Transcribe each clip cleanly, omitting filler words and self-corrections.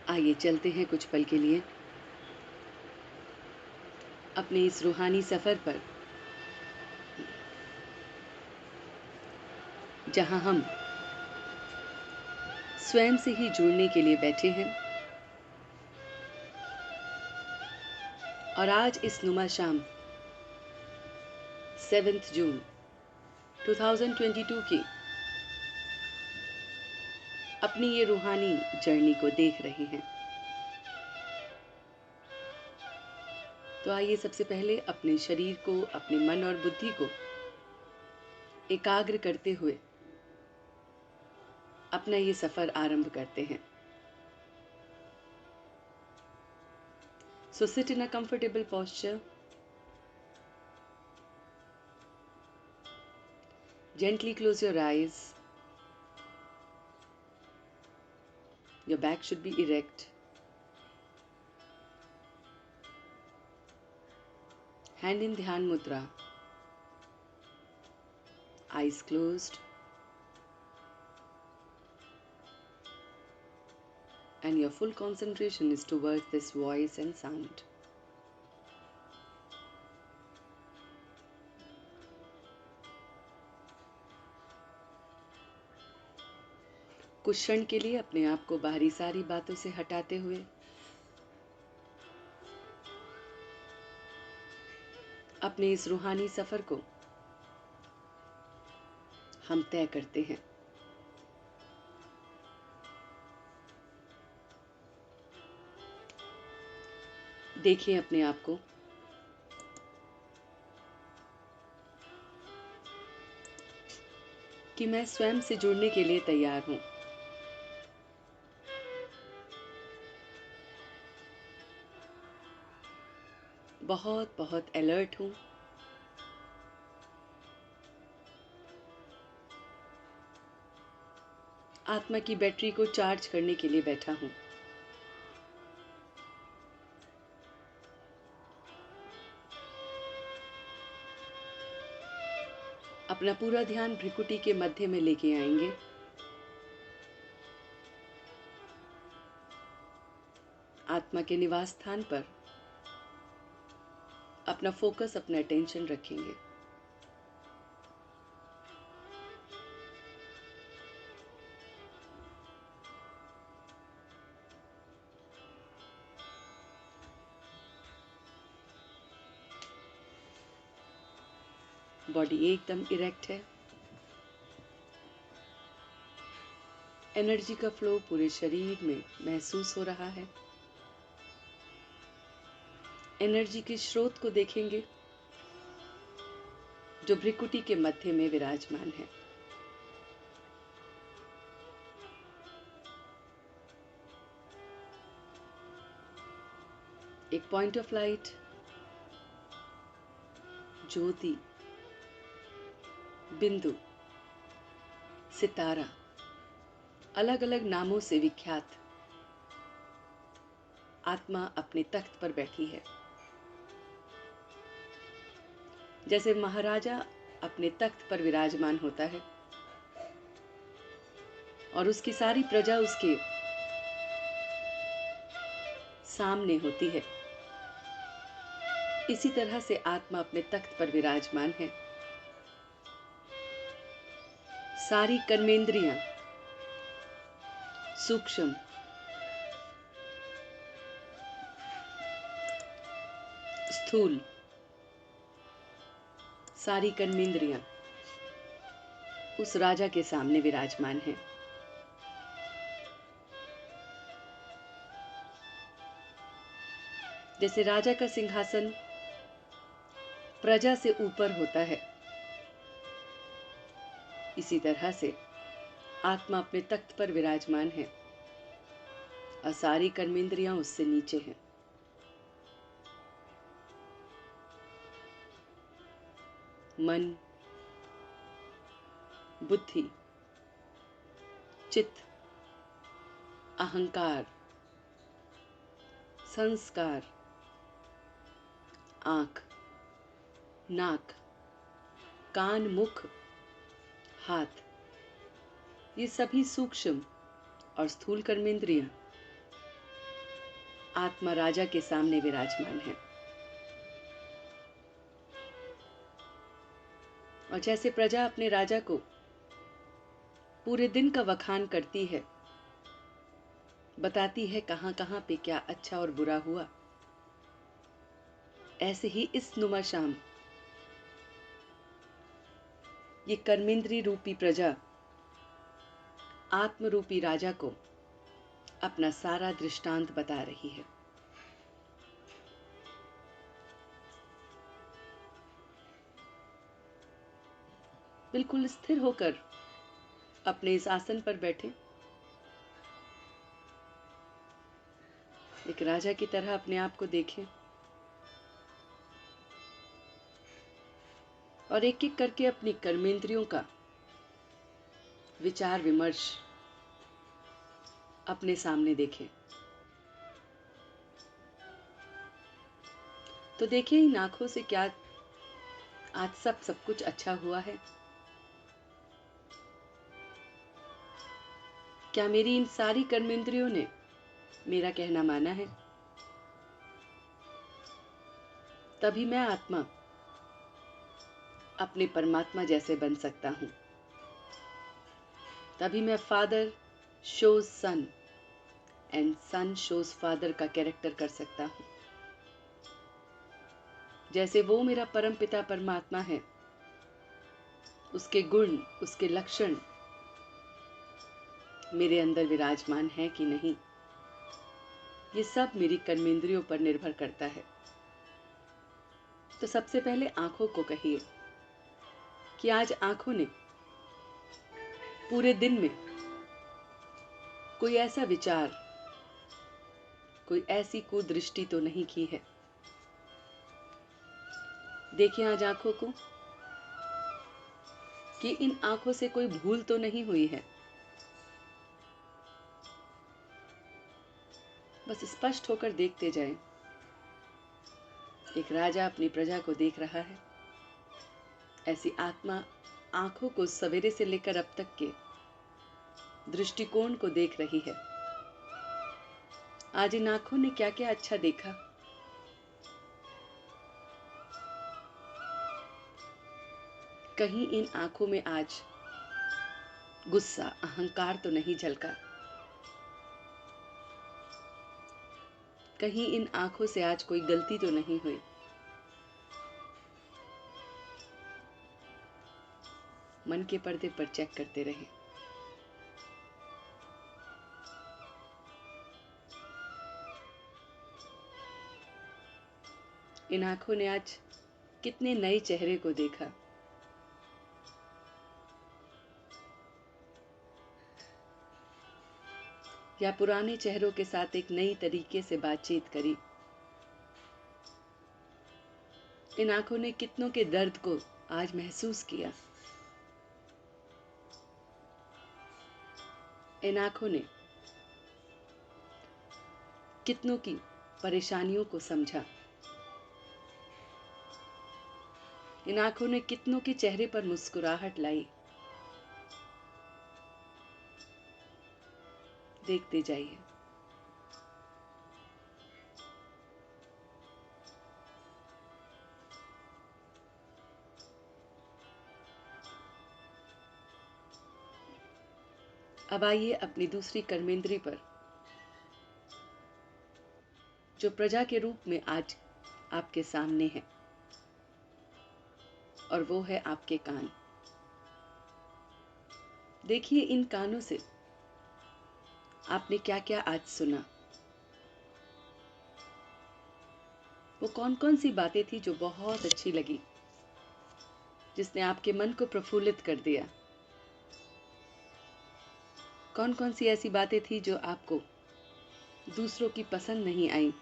आइए चलते हैं कुछ पल के लिए अपने इस रूहानी सफ़र पर, जहां हम स्वयं से ही जुड़ने के लिए बैठे हैं। और आज इस नुमा शाम 7 जून 2022 की अपनी ये रूहानी जर्नी को देख रहे हैं। तो आइए सबसे पहले अपने शरीर को, अपने मन और बुद्धि को एकाग्र करते हुए अपना ये सफर आरंभ करते हैं। So sit in a comfortable posture. Gently close your eyes. Your back should be erect. Hand in Dhyan Mudra. Eyes closed. And your full concentration is towards this voice and sound. कुछ क्षण के लिए अपने आप को बाहरी सारी बातों से हटाते हुए अपने इस रूहानी सफर को हम तय करते हैं। देखिए अपने आप को कि मैं स्वयं से जुड़ने के लिए तैयार हूं। बहुत बहुत अलर्ट हूं। आत्मा की बैटरी को चार्ज करने के लिए बैठा हूं। अपना पूरा ध्यान भ्रिकुटी के मध्य में लेके आएंगे। आत्मा के निवास स्थान पर अपना फोकस, अपना अटेंशन रखेंगे। बॉडी एकदम इरेक्ट है। एनर्जी का फ्लो पूरे शरीर में महसूस हो रहा है। एनर्जी के स्रोत को देखेंगे जो भ्रिकुटी के मध्य में विराजमान है। एक पॉइंट ऑफ लाइट, ज्योति, बिंदु, सितारा, अलग अलग नामों से विख्यात आत्मा अपने तख्त पर बैठी है। जैसे महाराजा अपने तख्त पर विराजमान होता है और उसकी सारी प्रजा उसके सामने होती है, इसी तरह से आत्मा अपने तख्त पर विराजमान है। सारी कर्मेंद्रियां, सूक्ष्म, स्थूल, सारी कर्मेंद्रियां उस राजा के सामने विराजमान हैं। जैसे राजा का सिंहासन प्रजा से ऊपर होता है, इसी तरह से आत्मा अपने तख्त पर विराजमान है और सारी कर्मेंद्रियां उससे नीचे हैं। मन, बुद्धि, चित्त, अहंकार, संस्कार, आंख, नाक, कान, मुख, हाथ, ये सभी सूक्ष्म और स्थूल कर्मेंद्रियां आत्मा राजा के सामने विराजमान है। और जैसे प्रजा अपने राजा को पूरे दिन का वखान करती है, बताती है कहां कहां पे क्या अच्छा और बुरा हुआ, ऐसे ही इस नुमा शाम ये कर्मेंद्री रूपी प्रजा आत्म रूपी राजा को अपना सारा दृष्टांत बता रही है। बिल्कुल स्थिर होकर अपने इस आसन पर बैठे, एक राजा की तरह अपने आप को देखें और एक एक करके अपनी कर्मेंद्रियों का विचार विमर्श अपने सामने देखें। तो देखिए इन आंखों से क्या आज सब कुछ अच्छा हुआ है? क्या मेरी इन सारी कर्मेंद्रियों ने मेरा कहना माना है? तभी मैं आत्मा अपने परमात्मा जैसे बन सकता हूं। तभी मैं father shows son and son shows father का कैरेक्टर कर सकता हूं। जैसे वो मेरा परम पिता परमात्मा है, उसके गुण, उसके लक्षण मेरे अंदर विराजमान है कि नहीं, ये सब मेरी कर्मेंद्रियों पर निर्भर करता है। तो सबसे पहले आंखों को कहिए कि आज आंखों ने पूरे दिन में कोई ऐसा विचार, कोई ऐसी कुदृष्टि तो नहीं की है। देखिए आज आंखों को कि इन आंखों से कोई भूल तो नहीं हुई है। बस स्पष्ट होकर देखते जाएं। एक राजा अपनी प्रजा को देख रहा है, ऐसी आत्मा आंखों को सवेरे से लेकर अब तक के दृष्टिकोण को देख रही है। आज इन आंखों ने क्या क्या अच्छा देखा, कहीं इन आंखों में आज गुस्सा, अहंकार तो नहीं झलका, कहीं इन आंखों से आज कोई गलती तो नहीं हुई। मन के पर्दे पर चेक करते रहे। इन आंखों ने आज कितने नए चेहरे को देखा, या पुराने चेहरों के साथ एक नई तरीके से बातचीत करी। इन आंखों ने कितनों के दर्द को आज महसूस किया। इन आंखों ने कितनों की परेशानियों को समझा। इन आंखों ने कितनों के चेहरे पर मुस्कुराहट लाई। देखते जाइए। अब आइए अपनी दूसरी कर्मेंद्री पर, जो प्रजा के रूप में आज आपके सामने है, और वो है आपके कान। देखिए इन कानों से आपने क्या क्या आज सुना। वो कौन कौन सी बातें थी जो बहुत अच्छी लगी, जिसने आपके मन को प्रफुल्लित कर दिया। कौन कौन सी ऐसी बातें थी जो आपको दूसरों की पसंद नहीं आई।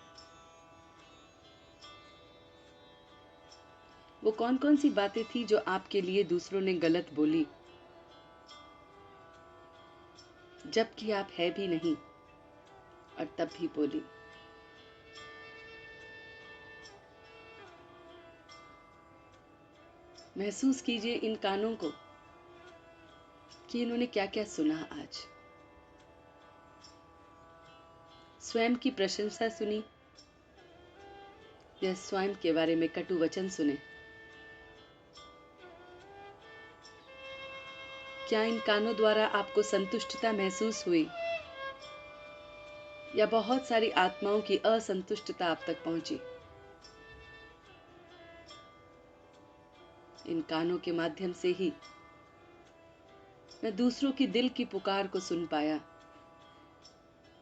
वो कौन कौन सी बातें थी जो आपके लिए दूसरों ने गलत बोली, जबकि आप है भी नहीं और तब भी बोली। महसूस कीजिए इन कानों को कि इन्होंने क्या क्या सुना आज। स्वयं की प्रशंसा सुनी या स्वयं के बारे में कटु वचन सुने? क्या इन कानों द्वारा आपको संतुष्टता महसूस हुई या बहुत सारी आत्माओं की असंतुष्टता आप तक पहुंची? इन कानों के माध्यम से ही मैं दूसरों की दिल की पुकार को सुन पाया,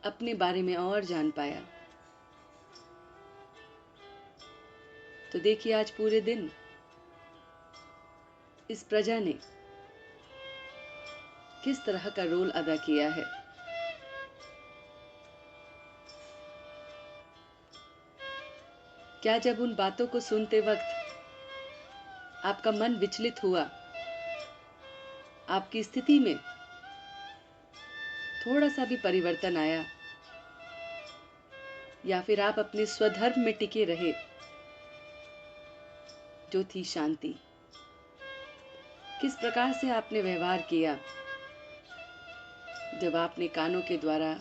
अपने बारे में और जान पाया। तो देखिए, आज पूरे दिन इस प्रजा ने किस तरह का रोल अदा किया है। क्या जब उन बातों को सुनते वक्त आपका मन विचलित हुआ, आपकी स्थिति में थोड़ा सा भी परिवर्तन आया, या फिर आप अपने स्वधर्म में टिके रहे जो थी शांति? किस प्रकार से आपने व्यवहार किया जब आपने कानों के द्वारा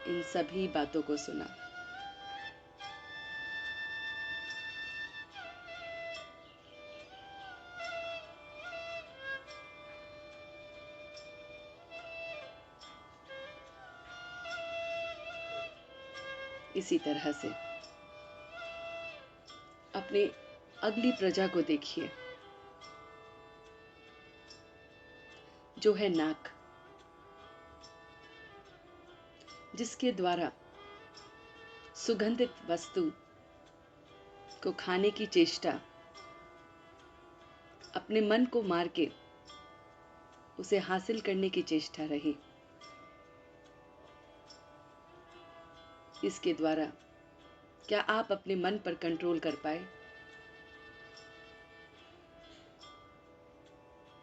इन सभी बातों को सुना? इसी तरह से अपने अगली प्रजा को देखिए, जो है नाक, जिसके द्वारा सुगंधित वस्तु को खाने की चेष्टा अपने मन को मार के उसे हासिल करने की चेष्टा रही। इसके द्वारा क्या आप अपने मन पर कंट्रोल कर पाए?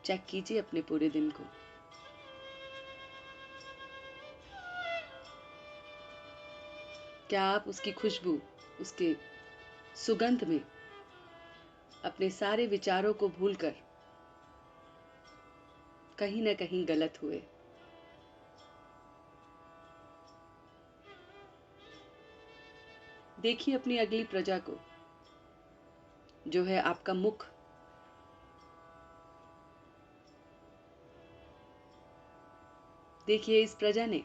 चेक कीजिए अपने पूरे दिन को। क्या आप उसकी खुशबू, उसके सुगंध में अपने सारे विचारों को भूलकर कहीं न कहीं गलत हुए? देखिए अपनी अगली प्रजा को, जो है आपका मुख। देखिए, इस प्रजा ने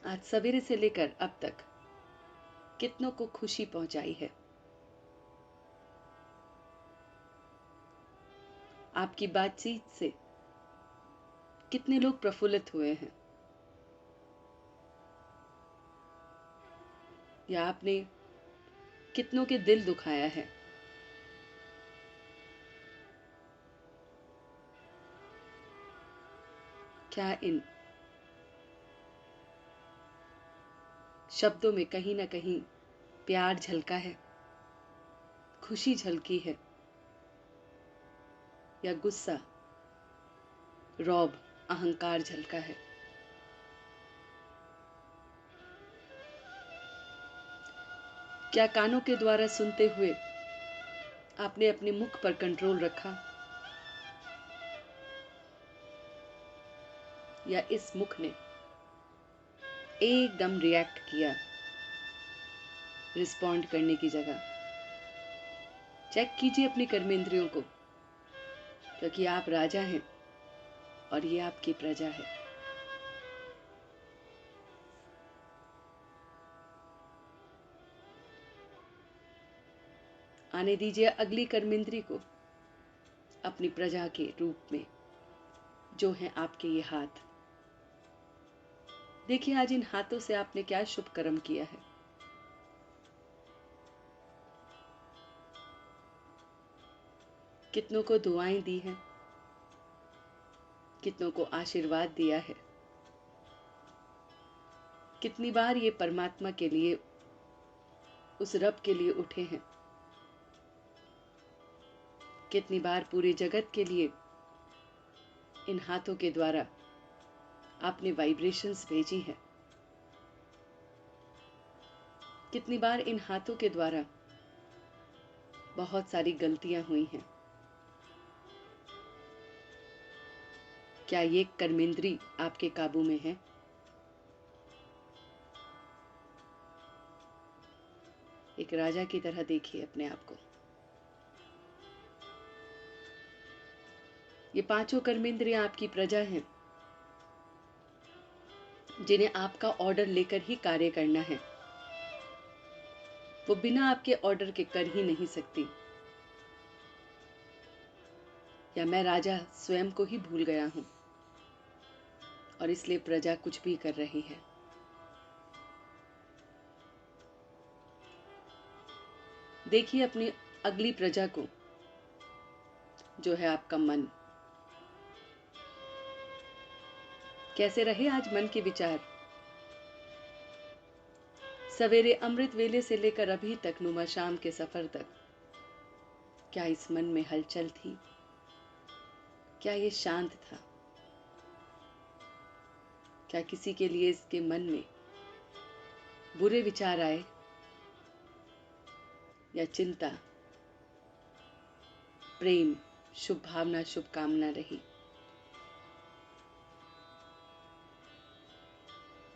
आज सवेरे से लेकर अब तक कितनों को खुशी पहुंचाई है। आपकी बातचीत से कितने लोग प्रफुल्लित हुए हैं, या आपने कितनों के दिल दुखाया है। क्या इन शब्दों में कहीं ना कहीं प्यार झलका है, खुशी झलकी है, या गुस्सा, रौब, अहंकार झलका है? क्या कानों के द्वारा सुनते हुए आपने अपने मुख पर कंट्रोल रखा, या इस मुख ने एकदम रिएक्ट किया रिस्पॉन्ड करने की जगह? चेक कीजिए अपनी कर्मेंद्रियों को, क्योंकि आप राजा हैं और ये आपकी प्रजा है। आने दीजिए अगली कर्मेंद्री को अपनी प्रजा के रूप में, जो है आपके ये हाथ। देखिए आज इन हाथों से आपने क्या शुभ कर्म किया है। कितनों को दुआएं दी हैं, कितनों को आशीर्वाद दिया है, कितनी बार ये परमात्मा के लिए, उस रब के लिए उठे हैं, कितनी बार पूरे जगत के लिए इन हाथों के द्वारा आपने वाइब्रेशंस भेजी है। कितनी बार इन हाथों के द्वारा बहुत सारी गलतियां हुई हैं। क्या ये कर्मेंद्री आपके काबू में है? एक राजा की तरह देखिए अपने आप को। ये पांचों कर्मेंद्रियां आपकी प्रजा हैं, जिन्हें आपका ऑर्डर लेकर ही कार्य करना है। वो बिना आपके ऑर्डर के कर ही नहीं सकती। या मैं राजा स्वयं को ही भूल गया हूं और इसलिए प्रजा कुछ भी कर रही है। देखिए अपनी अगली प्रजा को, जो है आपका मन। कैसे रहे आज मन के विचार? सवेरे अमृत वेले से लेकर अभी तक नुमा शाम के सफर तक, क्या इस मन में हलचल थी? क्या ये शांत था? क्या किसी के लिए इसके मन में बुरे विचार आए या चिंता, प्रेम, शुभ भावना, शुभकामना रही?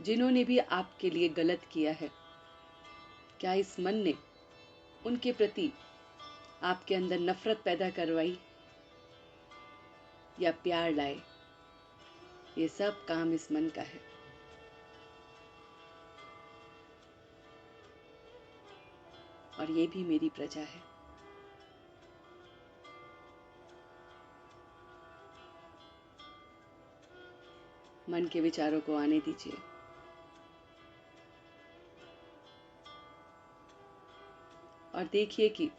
जिन्होंने भी आपके लिए गलत किया है, क्या इस मन ने उनके प्रति आपके अंदर नफरत पैदा करवाई या प्यार लाए? ये सब काम इस मन का है। और ये भी मेरी प्रजा है। मन के विचारों को आने दीजिए। और देखिए कि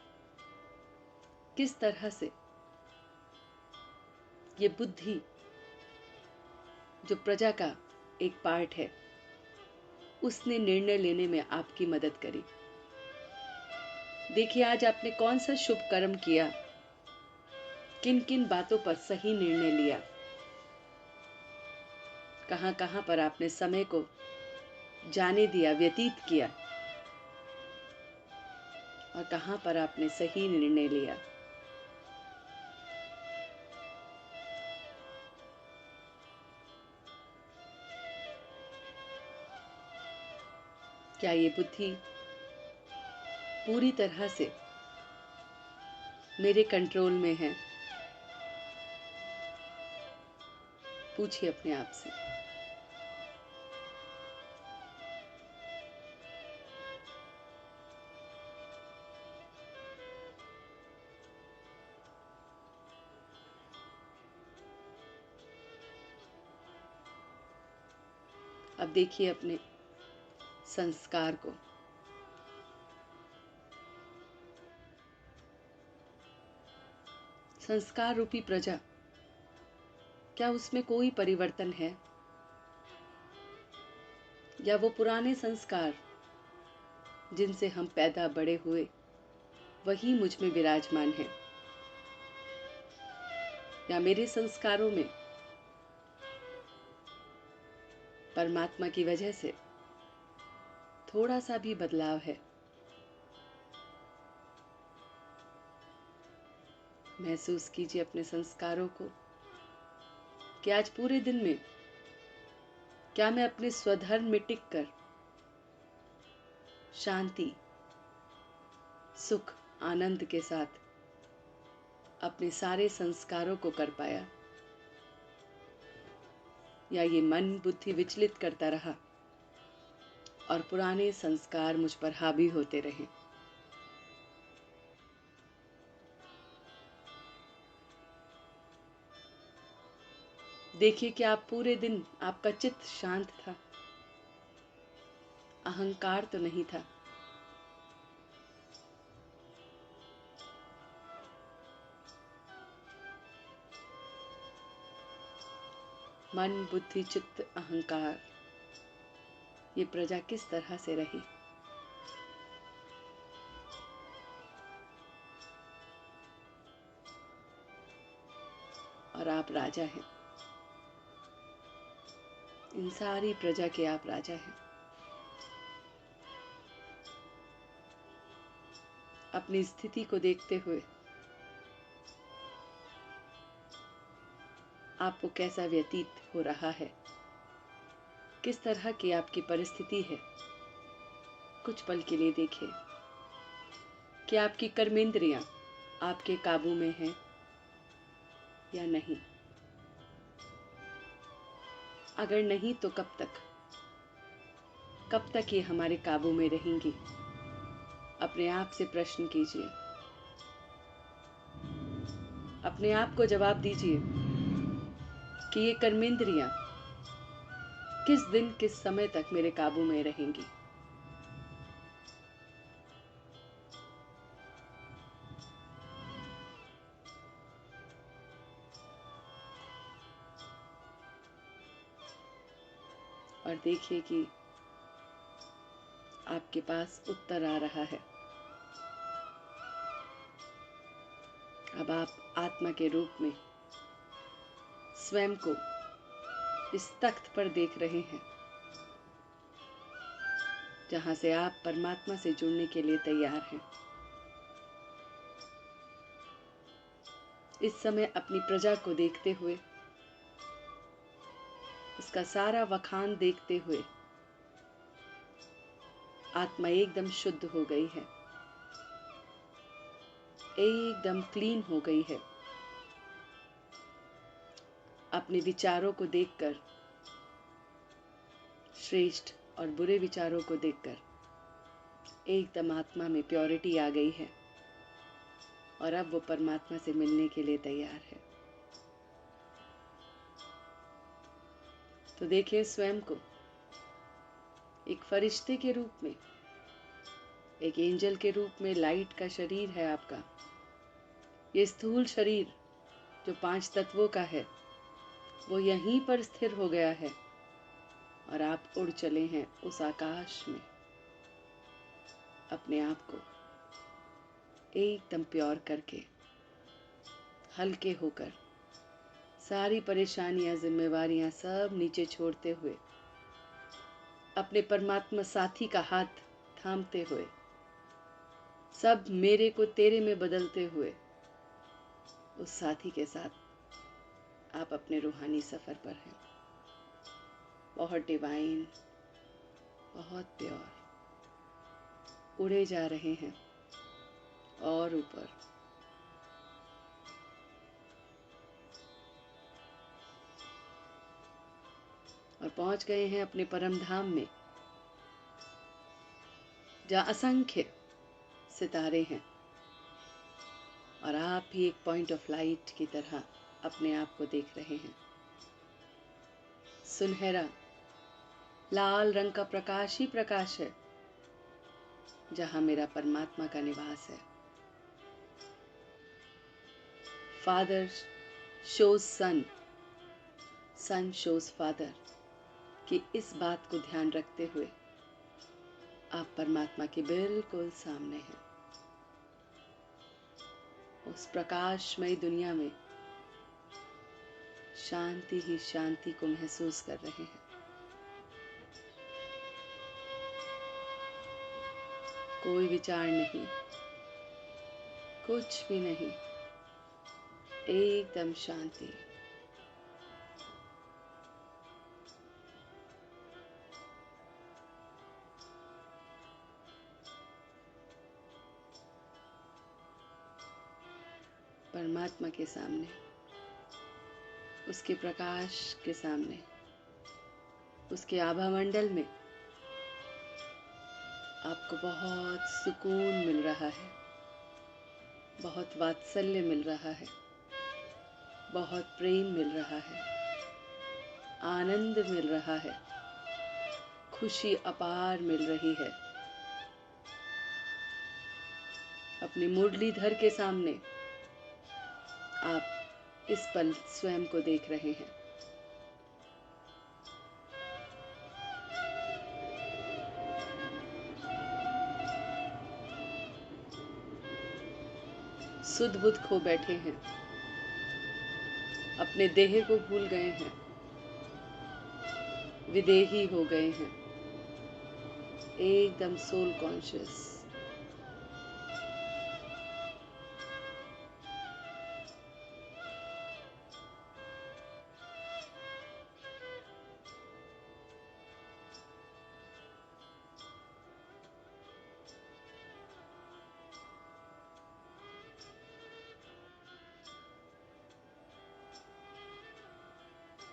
किस तरह से ये बुद्धि, जो प्रजा का एक पार्ट है, उसने निर्णय लेने में आपकी मदद करी। देखिए आज आपने कौन सा शुभ कर्म किया, किन किन बातों पर सही निर्णय लिया, कहां कहां पर आपने समय को जाने दिया, व्यतीत किया, और कहां पर आपने सही निर्णय लिया। क्या ये बुद्धि पूरी तरह से मेरे कंट्रोल में है? पूछिए अपने आप से। अब देखिए अपने संस्कार को। संस्कार रूपी प्रजा, क्या उसमें कोई परिवर्तन है? या वो पुराने संस्कार जिनसे हम पैदा बड़े हुए, वही मुझ में विराजमान है? या मेरे संस्कारों में परमात्मा की वजह से थोड़ा सा भी बदलाव है? महसूस कीजिए अपने संस्कारों को कि आज पूरे दिन में क्या मैं अपने स्वधर्म में टिक कर शांति, सुख, आनंद के साथ अपने सारे संस्कारों को कर पाया? या ये मन बुद्धि विचलित करता रहा और पुराने संस्कार मुझ पर हावी होते रहे? देखिए कि आप पूरे दिन आपका चित्त शांत था, अहंकार तो नहीं था। मन, बुद्धि, चित्त, अहंकार, ये प्रजा किस तरह से रही? और आप राजा हैं, इन सारी प्रजा के आप राजा हैं। अपनी स्थिति को देखते हुए आपको कैसा व्यतीत हो रहा है, किस तरह की आपकी परिस्थिति है, कुछ पल के लिए देखिए। कि आपकी कर्मेंद्रियां आपके काबू में हैं या नहीं। अगर नहीं तो कब तक ये हमारे काबू में रहेंगी? अपने आप से प्रश्न कीजिए, अपने आप को जवाब दीजिए कि ये कर्मेंद्रियां किस दिन किस समय तक मेरे काबू में रहेंगी। और देखिए कि आपके पास उत्तर आ रहा है। अब आप आत्मा के रूप में स्वयं को इस तख्त पर देख रहे हैं जहां से आप परमात्मा से जुड़ने के लिए तैयार हैं। इस समय अपनी प्रजा को देखते हुए, उसका सारा वखान देखते हुए आत्मा एकदम शुद्ध हो गई है, एकदम क्लीन हो गई है। अपने विचारों को देखकर, श्रेष्ठ और बुरे विचारों को देखकर एकदम आत्मा में प्योरिटी आ गई है और अब वो परमात्मा से मिलने के लिए तैयार है। तो देखिए स्वयं को एक फरिश्ते के रूप में, एक एंजल के रूप में। लाइट का शरीर है आपका। ये स्थूल शरीर जो 5 तत्वों का है वो यहीं पर स्थिर हो गया है और आप उड़ चले हैं उस आकाश में, अपने आप को एकदम प्योर करके, हल्के होकर, सारी परेशानियां, जिम्मेवारियां सब नीचे छोड़ते हुए, अपने परमात्मा साथी का हाथ थामते हुए, सब मेरे को तेरे में बदलते हुए, उस साथी के साथ आप अपने रूहानी सफर पर हैं। बहुत डिवाइन, बहुत प्योर, उड़े जा रहे हैं और ऊपर। और पहुंच गए हैं अपने परम धाम में, जहाँ असंख्य सितारे हैं और आप भी एक पॉइंट ऑफ लाइट की तरह अपने आप को देख रहे हैं। सुनहरा लाल रंग का प्रकाश ही प्रकाश है जहां मेरा परमात्मा का निवास है। फादर शोज सन, सन शोज फादर कि इस बात को ध्यान रखते हुए आप परमात्मा के बिल्कुल सामने हैं। उस प्रकाशमय दुनिया में शांति ही शांति को महसूस कर रहे हैं। कोई विचार नहीं, कुछ भी नहीं, एकदम शांति। परमात्मा के सामने, उसके प्रकाश के सामने, उसके आभा मंडल में आपको बहुत सुकून मिल रहा है, बहुत वात्सल्य मिल रहा है, बहुत प्रेम मिल रहा है, आनंद मिल रहा है, खुशी अपार मिल रही है। अपने मुरलीधर के सामने आप इस पल स्वयं को देख रहे हैं। सुध बुध खो बैठे हैं, अपने देह को भूल गए हैं, विदेही हो गए हैं, एकदम सोल कॉन्शियस।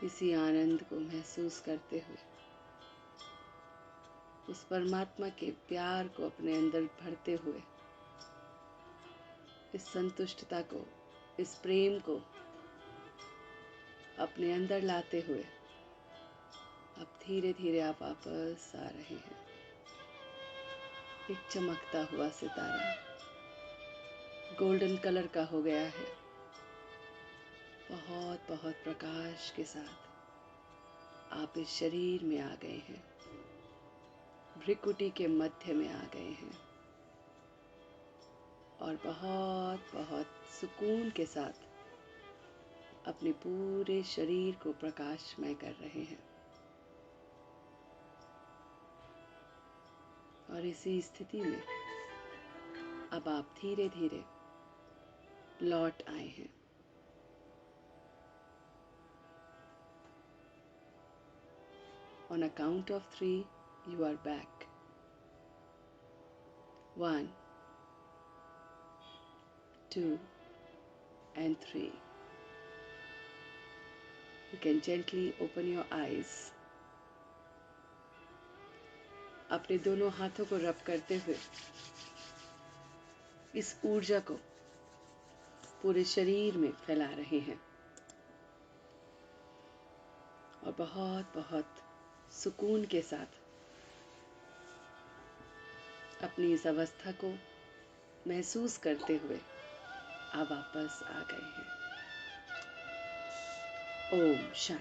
इसी आनंद को महसूस करते हुए, उस परमात्मा के प्यार को अपने अंदर भरते हुए, इस संतुष्टता को, इस प्रेम को अपने अंदर लाते हुए अब धीरे धीरे आप वापस आ रहे हैं। एक चमकता हुआ सितारा गोल्डन कलर का हो गया है, बहुत बहुत प्रकाश के साथ आप इस शरीर में आ गए हैं, भ्रिकुटी के मध्य में आ गए हैं और बहुत बहुत सुकून के साथ अपने पूरे शरीर को प्रकाशमय कर रहे हैं। और इसी स्थिति में अब आप धीरे धीरे लौट आए हैं। On a count of 3, you are back. 1, 2, and 3. You can gently open your eyes. अपने दोनों हाथों को रब करते हुए इस ऊर्जा को पूरे शरीर में फैला रहे हैं और बहुत बहुत सुकून के साथ अपनी इस अवस्था को महसूस करते हुए आप वापस आ गए हैं। ओम शांति।